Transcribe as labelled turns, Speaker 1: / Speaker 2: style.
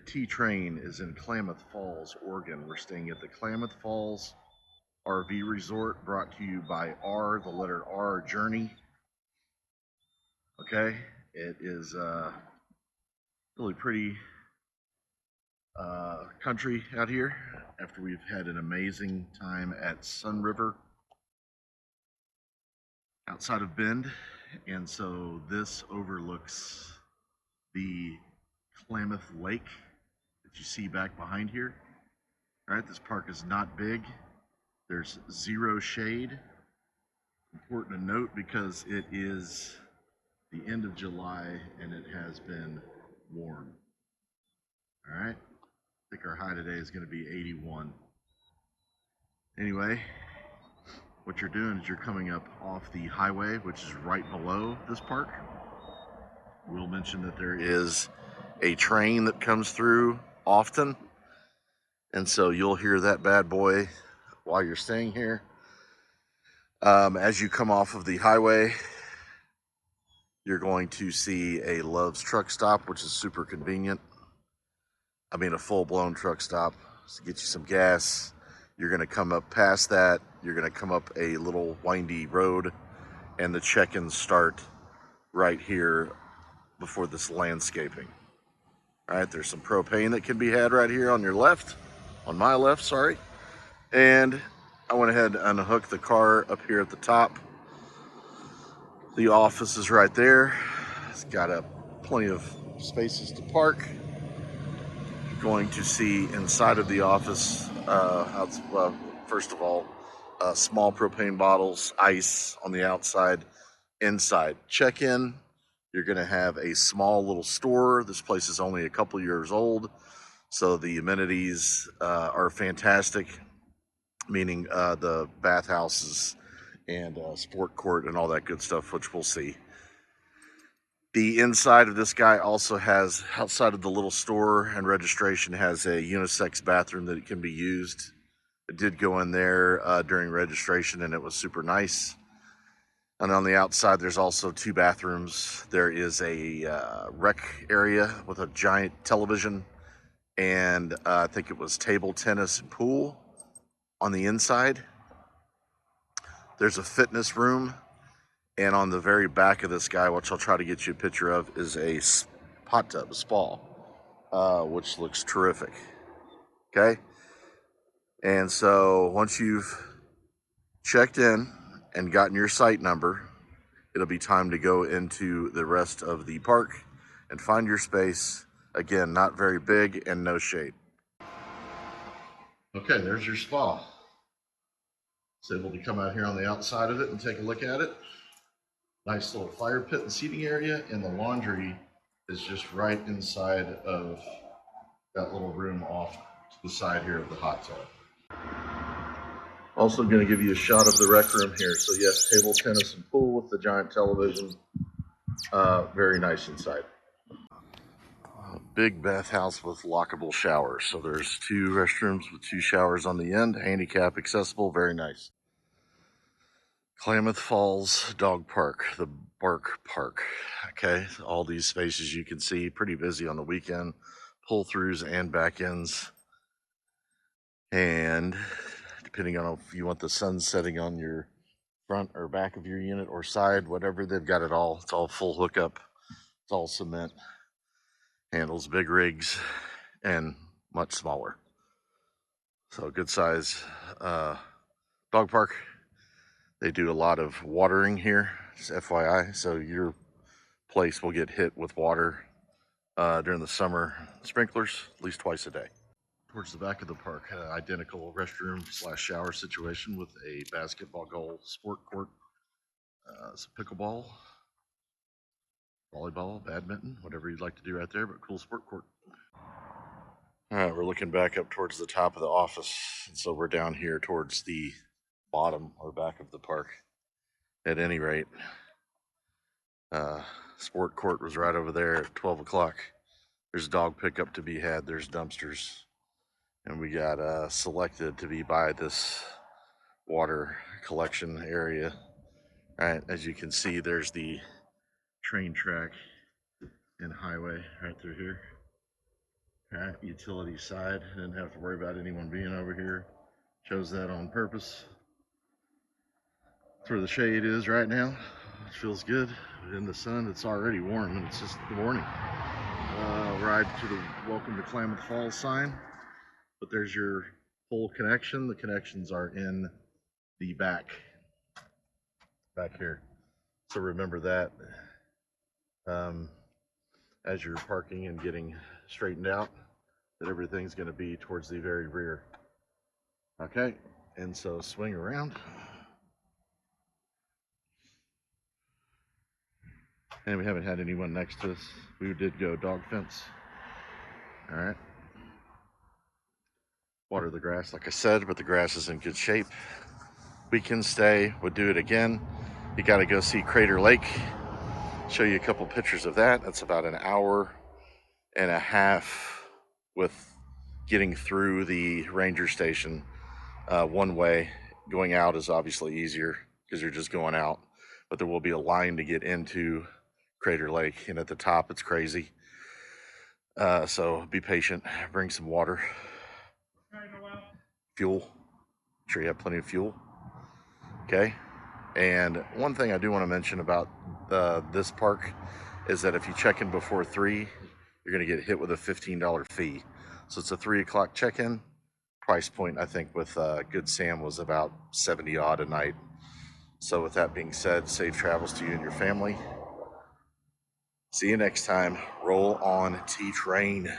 Speaker 1: T train is in Klamath Falls, Oregon. We're staying at the Klamath Falls RV Resort, brought to you by the letter R, Journey. Okay, it is really pretty country out here after we've had an amazing time at Sun River outside of Bend. And so this overlooks the Klamath Lake that you see back behind here. All right, this park is not big. There's zero shade. Important to note because it is the end of July and it has been warm. All right, I think our high today is going to be 81. Anyway, what you're doing is you're coming up off the highway, which is right below this park. We'll mention that there is a train that comes through often, and so you'll hear that bad boy while you're staying here. As you come off of the highway, you're going to see a Love's truck stop, which is super convenient. I mean, a full-blown truck stop to get you some gas. You're going to come up past that. You're going to come up a little windy road, and the check-ins start right here before this landscaping. All right, there's some propane that can be had right here on your left, on my left, sorry. And I went ahead and unhooked the car up here at the top. The office is right there. It's got plenty of spaces to park. You're going to see inside of the office, first of all, small propane bottles, ice on the outside. Inside, check-in, you're going to have a small little store. This place is only a couple years old, so the amenities are fantastic, meaning the bathhouses and sport court and all that good stuff, which we'll see. The inside of this guy also has, outside of the little store and registration, has a unisex bathroom that can be used. I did go in there during registration and it was super nice. And on the outside, there's also 2 bathrooms. There is a rec area with a giant television, and I think it was table tennis and pool on the inside. There's a fitness room, and on the very back of this guy, which I'll try to get you a picture of, is a hot tub, a spa, which looks terrific. Okay? And so once you've checked in and gotten your site number, it'll be time to go into the rest of the park and find your space. Again, not very big and no shade. Okay, there's your spa. It's able to come out here on the outside of it and take a look at it. Nice little fire pit and seating area, and the laundry is just right inside of that little room off to the side here of the hot tub. Also going to give you a shot of the rec room here. So yes, table tennis and pool with the giant television. Very nice inside. Big bathhouse with lockable showers. So there's 2 restrooms with 2 showers on the end. Handicap accessible, very nice. Klamath Falls Dog Park, the Bark Park. Okay, all these spaces you can see, pretty busy on the weekend. Pull-throughs and back-ends. And depending on if you want the sun setting on your front or back of your unit or side, whatever, they've got it all. It's all full hookup. It's all cement. Handles big rigs and much smaller. So good size dog park. They do a lot of watering here, just FYI. So your place will get hit with water during the summer sprinklers at least twice a day. Towards the back of the park, identical restroom / shower situation with a basketball goal, sport court, some pickleball, volleyball, badminton, whatever you'd like to do right there, but cool sport court. All right, we're looking back up towards the top of the office, and so we're down here towards the bottom or back of the park. At any rate, sport court was right over there at 12 o'clock. There's dog pickup to be had, there's dumpsters. And we got selected to be by this water collection area. All right, as you can see, there's the train track and highway right through here. All right, utility side. Didn't have to worry about anyone being over here. Chose that on purpose. That's where the shade is right now. It feels good. In the sun, it's already warm, and it's just the morning. Ride to the Welcome to Klamath Falls sign. But there's your pole connection. The connections are in the back here. So remember that as you're parking and getting straightened out, that everything's going to be towards the very rear. Okay, and so swing around. And we haven't had anyone next to us. We did go dog fence. All right. Water the grass, like I said, but the grass is in good shape. Weekend stay, would do it again. You got to go see Crater Lake. Show you a couple pictures of that. That's about an hour and a half with getting through the ranger station one way. Going out is obviously easier because you're just going out, but there will be a line to get into Crater Lake, and at the top it's crazy. So be patient, bring some water, fuel, make sure you have plenty of fuel. Okay. And one thing I do want to mention about this park is that if you check in before 3, you're going to get hit with a $15 fee. So it's a 3 o'clock check-in. Price point, I think, with Good Sam was about 70 odd a night. So with that being said, safe travels to you and your family. See you next time. Roll on T-Train.